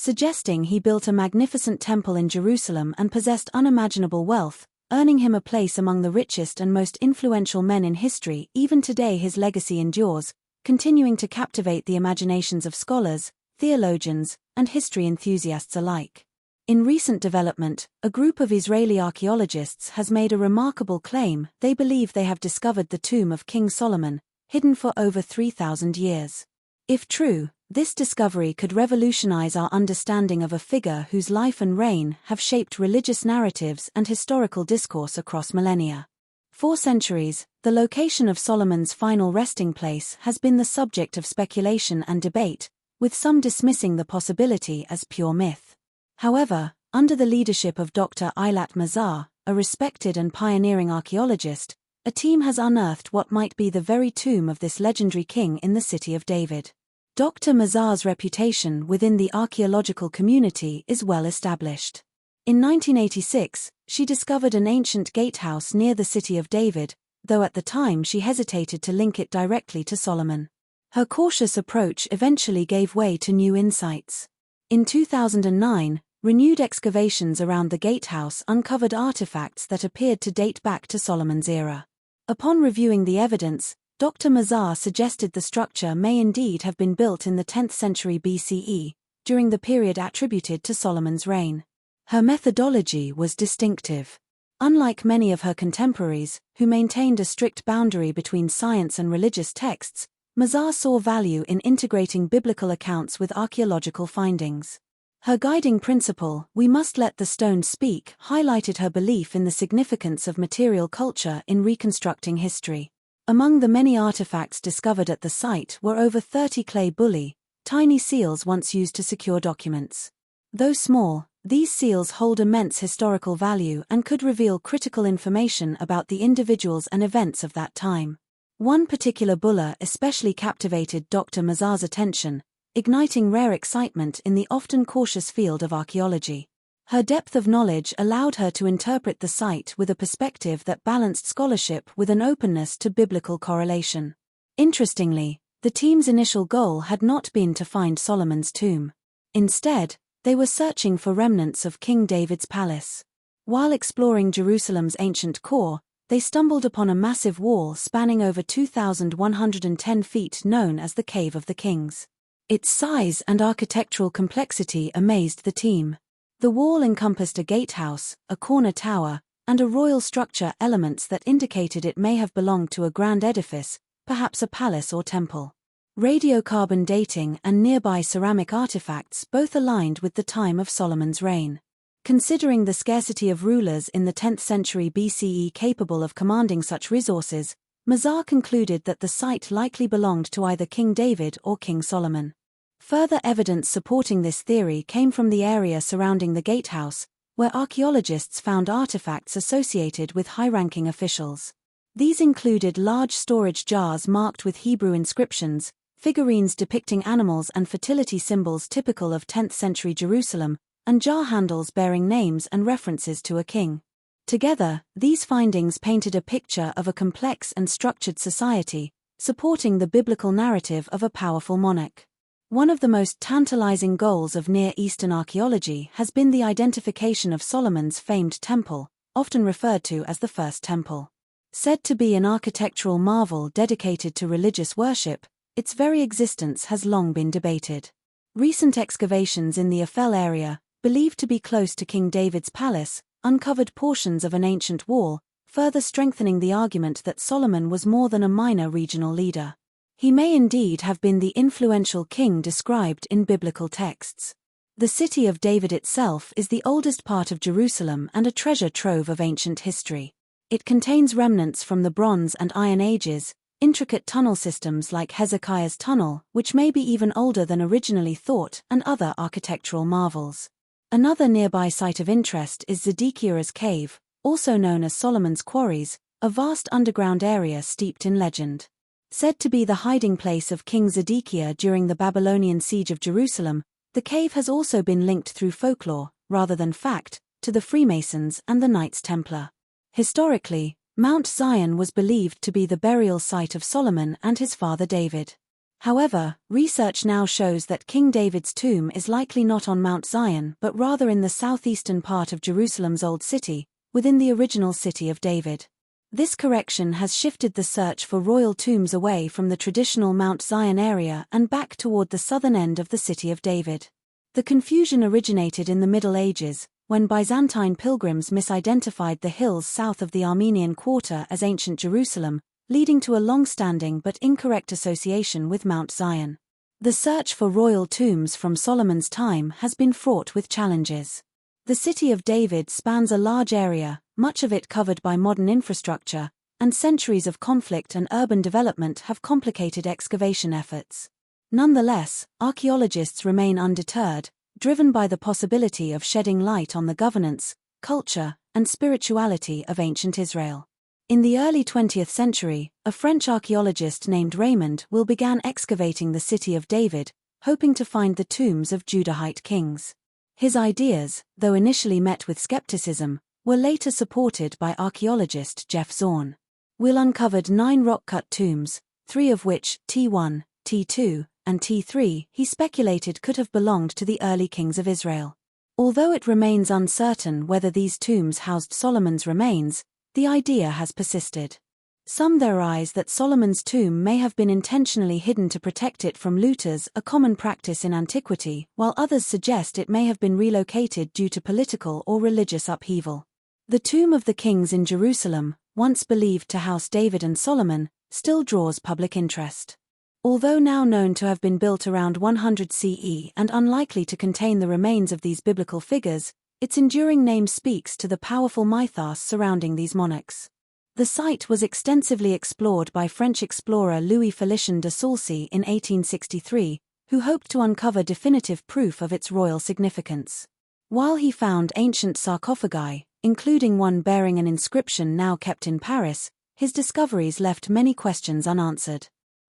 suggesting he built a magnificent temple in Jerusalem and possessed unimaginable wealth, earning him a place among the richest and most influential men in history. Even today his legacy endures, continuing to captivate the imaginations of scholars, theologians, and history enthusiasts alike. In recent development, a group of Israeli archaeologists has made a remarkable claim. They believe they have discovered the tomb of King Solomon, hidden for over 3,000 years. If true, this discovery could revolutionize our understanding of a figure whose life and reign have shaped religious narratives and historical discourse across millennia. For centuries, the location of Solomon's final resting place has been the subject of speculation and debate, with some dismissing the possibility as pure myth. However, under the leadership of Dr. Eilat Mazar, a respected and pioneering archaeologist, a team has unearthed what might be the very tomb of this legendary king in the city of David. Dr. Mazar's reputation within the archaeological community is well established. In 1986, she discovered an ancient gatehouse near the city of David, though at the time she hesitated to link it directly to Solomon. Her cautious approach eventually gave way to new insights. In 2009, renewed excavations around the gatehouse uncovered artifacts that appeared to date back to Solomon's era. Upon reviewing the evidence, Dr. Mazar suggested the structure may indeed have been built in the 10th century BCE, during the period attributed to Solomon's reign. Her methodology was distinctive. Unlike many of her contemporaries, who maintained a strict boundary between science and religious texts, Mazar saw value in integrating biblical accounts with archaeological findings. Her guiding principle, "We must let the stones speak," highlighted her belief in the significance of material culture in reconstructing history. Among the many artifacts discovered at the site were over 30 clay bulli, tiny seals once used to secure documents. Though small, these seals hold immense historical value and could reveal critical information about the individuals and events of that time. One particular bulla especially captivated Dr. Mazar's attention, igniting rare excitement in the often cautious field of archaeology. Her depth of knowledge allowed her to interpret the site with a perspective that balanced scholarship with an openness to biblical correlation. Interestingly, the team's initial goal had not been to find Solomon's tomb. Instead, they were searching for remnants of King David's palace. While exploring Jerusalem's ancient core, they stumbled upon a massive wall spanning over 2,110 feet known as the Cave of the Kings. Its size and architectural complexity amazed the team. The wall encompassed a gatehouse, a corner tower, and a royal structure, elements that indicated it may have belonged to a grand edifice, perhaps a palace or temple. Radiocarbon dating and nearby ceramic artifacts both aligned with the time of Solomon's reign. Considering the scarcity of rulers in the 10th century BCE capable of commanding such resources, Mazar concluded that the site likely belonged to either King David or King Solomon. Further evidence supporting this theory came from the area surrounding the gatehouse, where archaeologists found artifacts associated with high-ranking officials. These included large storage jars marked with Hebrew inscriptions, figurines depicting animals and fertility symbols typical of 10th century Jerusalem, and jar handles bearing names and references to a king. Together, these findings painted a picture of a complex and structured society, supporting the biblical narrative of a powerful monarch. One of the most tantalizing goals of Near Eastern archaeology has been the identification of Solomon's famed temple, often referred to as the First Temple. Said to be an architectural marvel dedicated to religious worship, its very existence has long been debated. Recent excavations in the Ophel area, believed to be close to King David's palace, uncovered portions of an ancient wall, further strengthening the argument that Solomon was more than a minor regional leader. He may indeed have been the influential king described in biblical texts. The city of David itself is the oldest part of Jerusalem and a treasure trove of ancient history. It contains remnants from the Bronze and Iron Ages, intricate tunnel systems like Hezekiah's tunnel, which may be even older than originally thought, and other architectural marvels. Another nearby site of interest is Zedekiah's Cave, also known as Solomon's Quarries, a vast underground area steeped in legend. Said to be the hiding place of King Zedekiah during the Babylonian siege of Jerusalem, the cave has also been linked through folklore, rather than fact, to the Freemasons and the Knights Templar. Historically, Mount Zion was believed to be the burial site of Solomon and his father David. However, research now shows that King David's tomb is likely not on Mount Zion but rather in the southeastern part of Jerusalem's Old City, within the original City of David. This correction has shifted the search for royal tombs away from the traditional Mount Zion area and back toward the southern end of the City of David. The confusion originated in the Middle Ages, when Byzantine pilgrims misidentified the hills south of the Armenian Quarter as ancient Jerusalem, leading to a long-standing but incorrect association with Mount Zion. The search for royal tombs from Solomon's time has been fraught with challenges. The City of David spans a large area, much of it covered by modern infrastructure, and centuries of conflict and urban development have complicated excavation efforts. Nonetheless, archaeologists remain undeterred, driven by the possibility of shedding light on the governance, culture, and spirituality of ancient Israel. In the early 20th century, a French archaeologist named Raymond will began excavating the City of David, hoping to find the tombs of Judahite kings. His ideas, though initially met with skepticism, were later supported by archaeologist Jeff Zorn. Will uncovered 9 rock-cut tombs, 3 of which, T1, T2, and T3, he speculated could have belonged to the early kings of Israel. Although it remains uncertain whether these tombs housed Solomon's remains, the idea has persisted. Some theorize that Solomon's tomb may have been intentionally hidden to protect it from looters, a common practice in antiquity, while others suggest it may have been relocated due to political or religious upheaval. The tomb of the kings in Jerusalem, once believed to house David and Solomon, still draws public interest. Although now known to have been built around 100 CE and unlikely to contain the remains of these biblical figures, its enduring name speaks to the powerful mythos surrounding these monarchs. The site was extensively explored by French explorer Louis Félicien de Saulcy in 1863, who hoped to uncover definitive proof of its royal significance. While he found ancient sarcophagi, including one bearing an inscription now kept in Paris, his discoveries left many questions unanswered.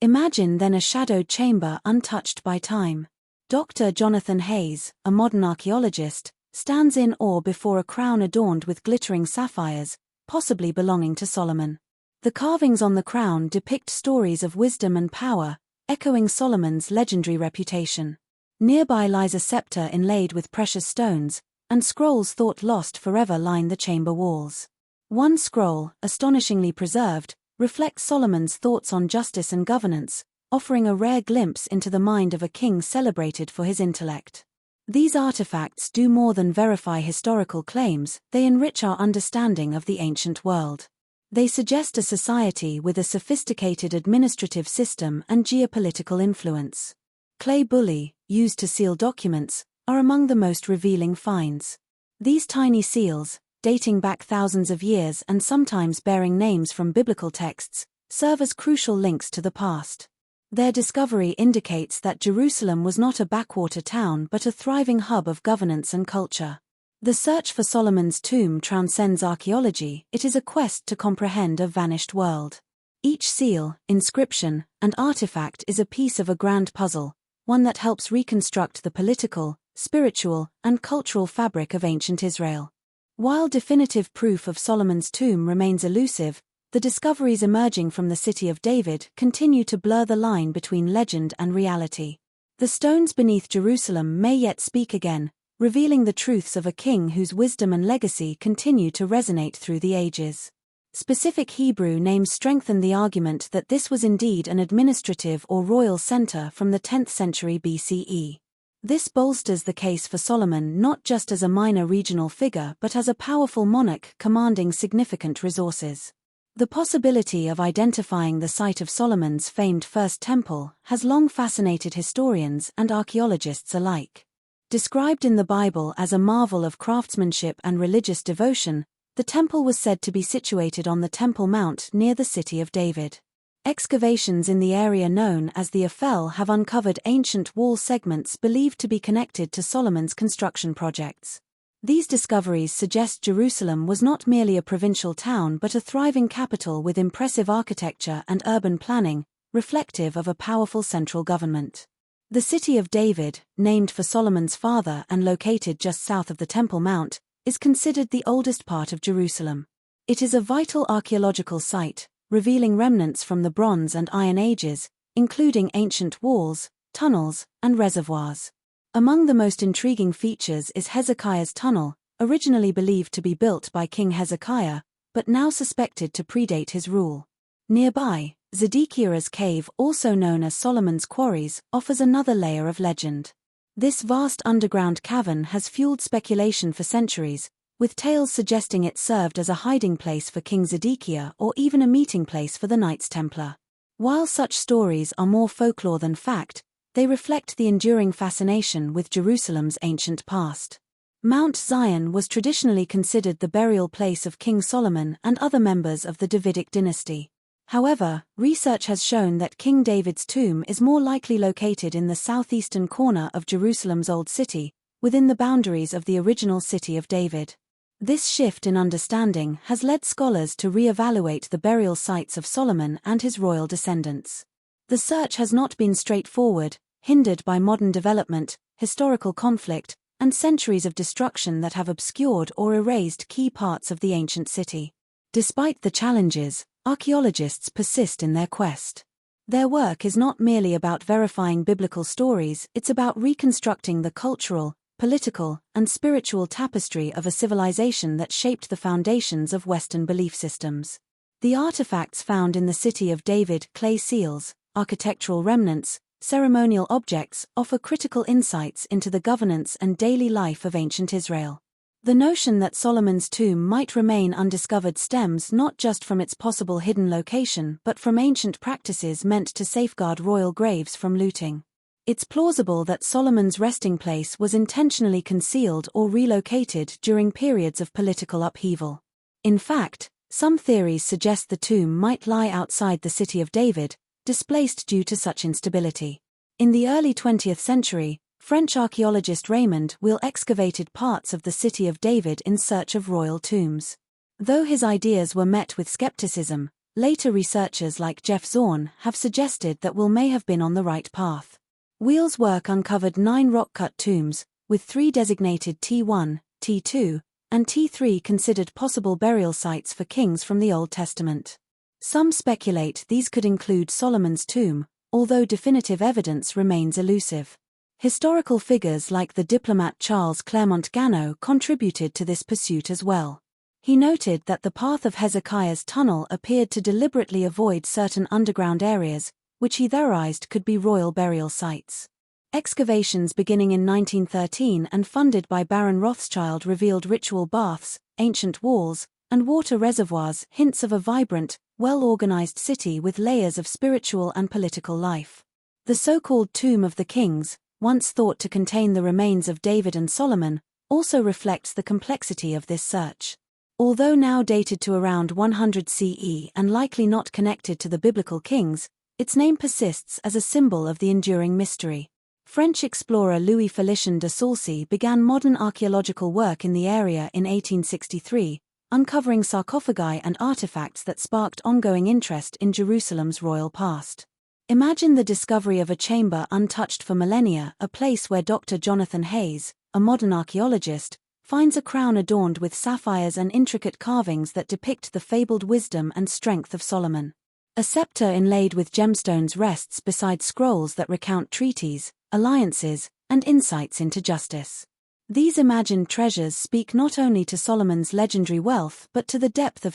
Imagine then a shadowed chamber untouched by time. Dr. Jonathan Hayes, a modern archaeologist, stands in awe before a crown adorned with glittering sapphires, possibly belonging to Solomon. The carvings on the crown depict stories of wisdom and power, echoing Solomon's legendary reputation. Nearby lies a scepter inlaid with precious stones, and scrolls thought lost forever line the chamber walls. One scroll, astonishingly preserved, reflects Solomon's thoughts on justice and governance, offering a rare glimpse into the mind of a king celebrated for his intellect. These artifacts do more than verify historical claims, they enrich our understanding of the ancient world. They suggest a society with a sophisticated administrative system and geopolitical influence. Clay bulli, used to seal documents, are among the most revealing finds. These tiny seals, dating back thousands of years and sometimes bearing names from biblical texts, serve as crucial links to the past. Their discovery indicates that Jerusalem was not a backwater town but a thriving hub of governance and culture. The search for Solomon's tomb transcends archaeology, it is a quest to comprehend a vanished world. Each seal, inscription, and artifact is a piece of a grand puzzle, one that helps reconstruct the political, spiritual, and cultural fabric of ancient Israel. While definitive proof of Solomon's tomb remains elusive, the discoveries emerging from the City of David continue to blur the line between legend and reality. The stones beneath Jerusalem may yet speak again, revealing the truths of a king whose wisdom and legacy continue to resonate through the ages. Specific Hebrew names strengthen the argument that this was indeed an administrative or royal center from the 10th century BCE. This bolsters the case for Solomon not just as a minor regional figure but as a powerful monarch commanding significant resources. The possibility of identifying the site of Solomon's famed First Temple has long fascinated historians and archaeologists alike. Described in the Bible as a marvel of craftsmanship and religious devotion, the temple was said to be situated on the Temple Mount near the City of David. Excavations in the area known as the Ophel have uncovered ancient wall segments believed to be connected to Solomon's construction projects. These discoveries suggest Jerusalem was not merely a provincial town but a thriving capital with impressive architecture and urban planning, reflective of a powerful central government. The City of David, named for Solomon's father and located just south of the Temple Mount, is considered the oldest part of Jerusalem. It is a vital archaeological site, revealing remnants from the Bronze and Iron Ages, including ancient walls, tunnels, and reservoirs. Among the most intriguing features is Hezekiah's tunnel, originally believed to be built by King Hezekiah, but now suspected to predate his rule. Nearby, Zedekiah's cave, also known as Solomon's quarries, offers another layer of legend. This vast underground cavern has fueled speculation for centuries, with tales suggesting it served as a hiding place for King Zedekiah or even a meeting place for the Knights Templar. While such stories are more folklore than fact, they reflect the enduring fascination with Jerusalem's ancient past. Mount Zion was traditionally considered the burial place of King Solomon and other members of the Davidic dynasty. However, research has shown that King David's tomb is more likely located in the southeastern corner of Jerusalem's Old City, within the boundaries of the original City of David. This shift in understanding has led scholars to re-evaluate the burial sites of Solomon and his royal descendants. The search has not been straightforward, hindered by modern development, historical conflict, and centuries of destruction that have obscured or erased key parts of the ancient city. Despite the challenges, archaeologists persist in their quest. Their work is not merely about verifying biblical stories, it's about reconstructing the cultural, political, and spiritual tapestry of a civilization that shaped the foundations of Western belief systems. The artifacts found in the City of David, clay seals, architectural remnants, ceremonial objects, offer critical insights into the governance and daily life of ancient Israel. The notion that Solomon's tomb might remain undiscovered stems not just from its possible hidden location but from ancient practices meant to safeguard royal graves from looting. It's plausible that Solomon's resting place was intentionally concealed or relocated during periods of political upheaval. In fact, some theories suggest the tomb might lie outside the City of David, displaced due to such instability. In the early 20th century, French archaeologist Raymond Weil excavated parts of the City of David in search of royal tombs. Though his ideas were met with skepticism, later researchers like Jeff Zorn have suggested that Weil may have been on the right path. Weil's work uncovered 9 rock-cut tombs, with 3 designated T1, T2, and T3 considered possible burial sites for kings from the Old Testament. Some speculate these could include Solomon's tomb, although definitive evidence remains elusive. Historical figures like the diplomat Charles Clermont Ganneau contributed to this pursuit as well. He noted that the path of Hezekiah's tunnel appeared to deliberately avoid certain underground areas, which he theorized could be royal burial sites. Excavations beginning in 1913 and funded by Baron Rothschild revealed ritual baths, ancient walls, and water reservoirs, hints of a vibrant, well-organized city with layers of spiritual and political life. The so-called Tomb of the Kings, once thought to contain the remains of David and Solomon, also reflects the complexity of this search. Although now dated to around 100 CE and likely not connected to the biblical kings, its name persists as a symbol of the enduring mystery. French explorer Louis Félicien de Saulcy began modern archaeological work in the area in 1863, uncovering sarcophagi and artifacts that sparked ongoing interest in Jerusalem's royal past. Imagine the discovery of a chamber untouched for millennia, a place where Dr. Jonathan Hayes, a modern archaeologist, finds a crown adorned with sapphires and intricate carvings that depict the fabled wisdom and strength of Solomon. A scepter inlaid with gemstones rests beside scrolls that recount treaties, alliances, and insights into justice. These imagined treasures speak not only to Solomon's legendary wealth but to the depth of